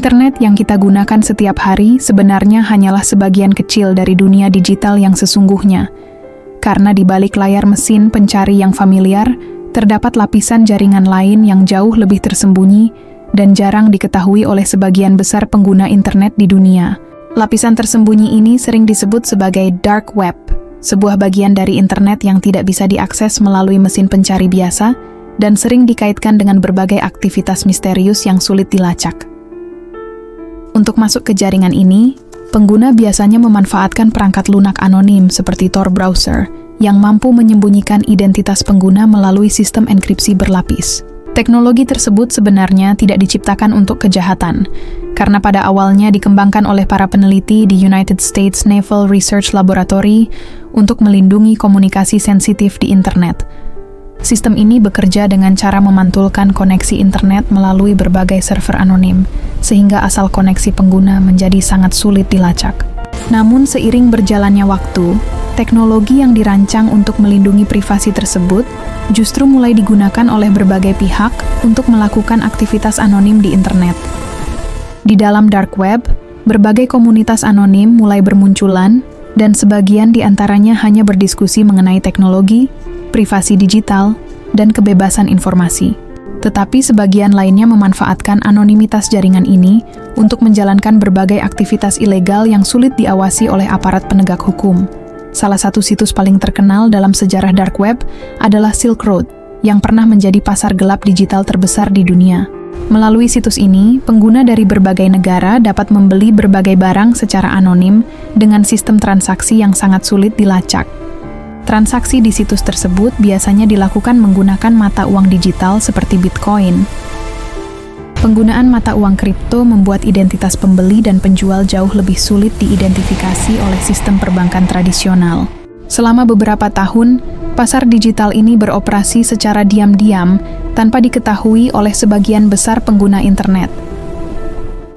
Internet yang kita gunakan setiap hari sebenarnya hanyalah sebagian kecil dari dunia digital yang sesungguhnya. Karena di balik layar mesin pencari yang familiar, terdapat lapisan jaringan lain yang jauh lebih tersembunyi dan jarang diketahui oleh sebagian besar pengguna internet di dunia. Lapisan tersembunyi ini sering disebut sebagai dark web, sebuah bagian dari internet yang tidak bisa diakses melalui mesin pencari biasa dan sering dikaitkan dengan berbagai aktivitas misterius yang sulit dilacak. Untuk masuk ke jaringan ini, pengguna biasanya memanfaatkan perangkat lunak anonim seperti Tor browser yang mampu menyembunyikan identitas pengguna melalui sistem enkripsi berlapis. Teknologi tersebut sebenarnya tidak diciptakan untuk kejahatan, karena pada awalnya dikembangkan oleh para peneliti di United States Naval Research Laboratory untuk melindungi komunikasi sensitif di internet. Sistem ini bekerja dengan cara memantulkan koneksi internet melalui berbagai server anonim, sehingga asal koneksi pengguna menjadi sangat sulit dilacak. Namun seiring berjalannya waktu, teknologi yang dirancang untuk melindungi privasi tersebut justru mulai digunakan oleh berbagai pihak untuk melakukan aktivitas anonim di internet. Di dalam dark web, berbagai komunitas anonim mulai bermunculan, dan sebagian di antaranya hanya berdiskusi mengenai teknologi, privasi digital, dan kebebasan informasi. Tetapi sebagian lainnya memanfaatkan anonimitas jaringan ini untuk menjalankan berbagai aktivitas ilegal yang sulit diawasi oleh aparat penegak hukum. Salah satu situs paling terkenal dalam sejarah dark web adalah Silk Road, yang pernah menjadi pasar gelap digital terbesar di dunia. Melalui situs ini, pengguna dari berbagai negara dapat membeli berbagai barang secara anonim dengan sistem transaksi yang sangat sulit dilacak. Transaksi di situs tersebut biasanya dilakukan menggunakan mata uang digital seperti Bitcoin. Penggunaan mata uang kripto membuat identitas pembeli dan penjual jauh lebih sulit diidentifikasi oleh sistem perbankan tradisional. Selama beberapa tahun, pasar digital ini beroperasi secara diam-diam tanpa diketahui oleh sebagian besar pengguna internet.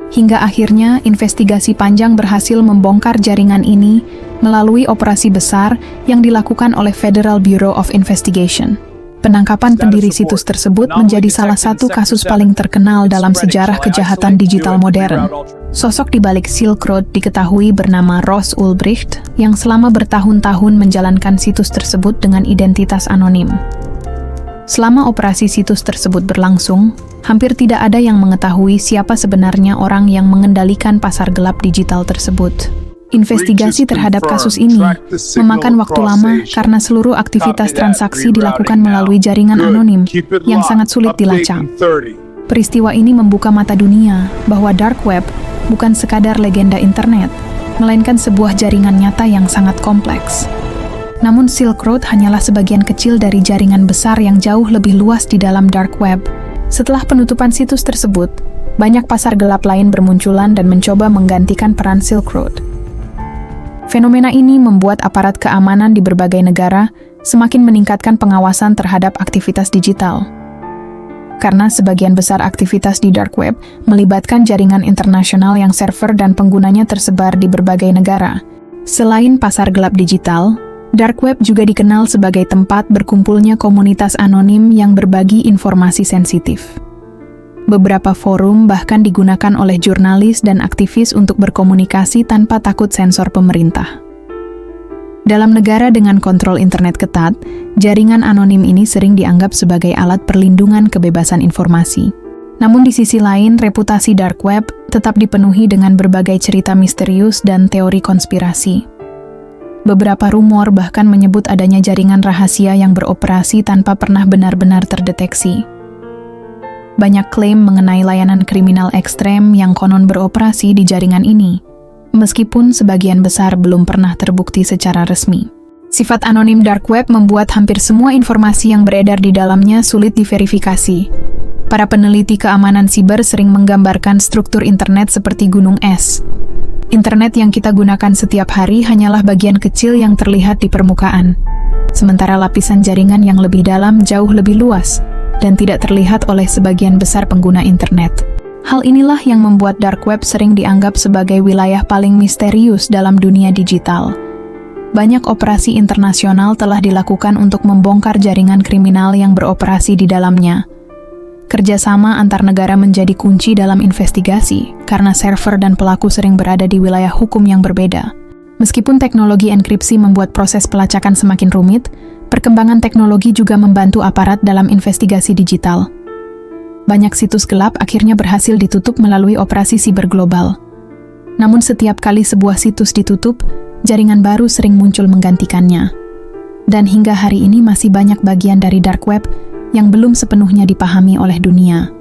Hingga akhirnya, investigasi panjang berhasil membongkar jaringan ini melalui operasi besar yang dilakukan oleh Federal Bureau of Investigation. Penangkapan pendiri situs tersebut menjadi salah satu kasus paling terkenal dalam sejarah kejahatan digital modern. Sosok di balik Silk Road diketahui bernama Ross Ulbricht, yang selama bertahun-tahun menjalankan situs tersebut dengan identitas anonim. Selama operasi situs tersebut berlangsung, hampir tidak ada yang mengetahui siapa sebenarnya orang yang mengendalikan pasar gelap digital tersebut. Investigasi terhadap kasus ini memakan waktu lama karena seluruh aktivitas transaksi dilakukan melalui jaringan anonim yang sangat sulit dilacak. Peristiwa ini membuka mata dunia bahwa dark web bukan sekadar legenda internet, melainkan sebuah jaringan nyata yang sangat kompleks. Namun Silk Road hanyalah sebagian kecil dari jaringan besar yang jauh lebih luas di dalam dark web. Setelah penutupan situs tersebut, banyak pasar gelap lain bermunculan dan mencoba menggantikan peran Silk Road. Fenomena ini membuat aparat keamanan di berbagai negara semakin meningkatkan pengawasan terhadap aktivitas digital. Karena sebagian besar aktivitas di dark web melibatkan jaringan internasional yang server dan penggunanya tersebar di berbagai negara. Selain pasar gelap digital, dark web juga dikenal sebagai tempat berkumpulnya komunitas anonim yang berbagi informasi sensitif. Beberapa forum bahkan digunakan oleh jurnalis dan aktivis untuk berkomunikasi tanpa takut sensor pemerintah. Dalam negara dengan kontrol internet ketat, jaringan anonim ini sering dianggap sebagai alat perlindungan kebebasan informasi. Namun di sisi lain, reputasi dark web tetap dipenuhi dengan berbagai cerita misterius dan teori konspirasi. Beberapa rumor bahkan menyebut adanya jaringan rahasia yang beroperasi tanpa pernah benar-benar terdeteksi. Banyak klaim mengenai layanan kriminal ekstrem yang konon beroperasi di jaringan ini, meskipun sebagian besar belum pernah terbukti secara resmi. Sifat anonim dark web membuat hampir semua informasi yang beredar di dalamnya sulit diverifikasi. Para peneliti keamanan siber sering menggambarkan struktur internet seperti gunung es. Internet yang kita gunakan setiap hari hanyalah bagian kecil yang terlihat di permukaan, sementara lapisan jaringan yang lebih dalam jauh lebih luas dan tidak terlihat oleh sebagian besar pengguna internet. Hal inilah yang membuat dark web sering dianggap sebagai wilayah paling misterius dalam dunia digital. Banyak operasi internasional telah dilakukan untuk membongkar jaringan kriminal yang beroperasi di dalamnya. Kerjasama antar negara menjadi kunci dalam investigasi karena server dan pelaku sering berada di wilayah hukum yang berbeda. Meskipun teknologi enkripsi membuat proses pelacakan semakin rumit, perkembangan teknologi juga membantu aparat dalam investigasi digital. Banyak situs gelap akhirnya berhasil ditutup melalui operasi siber global. Namun setiap kali sebuah situs ditutup, jaringan baru sering muncul menggantikannya. Dan hingga hari ini masih banyak bagian dari dark web yang belum sepenuhnya dipahami oleh dunia.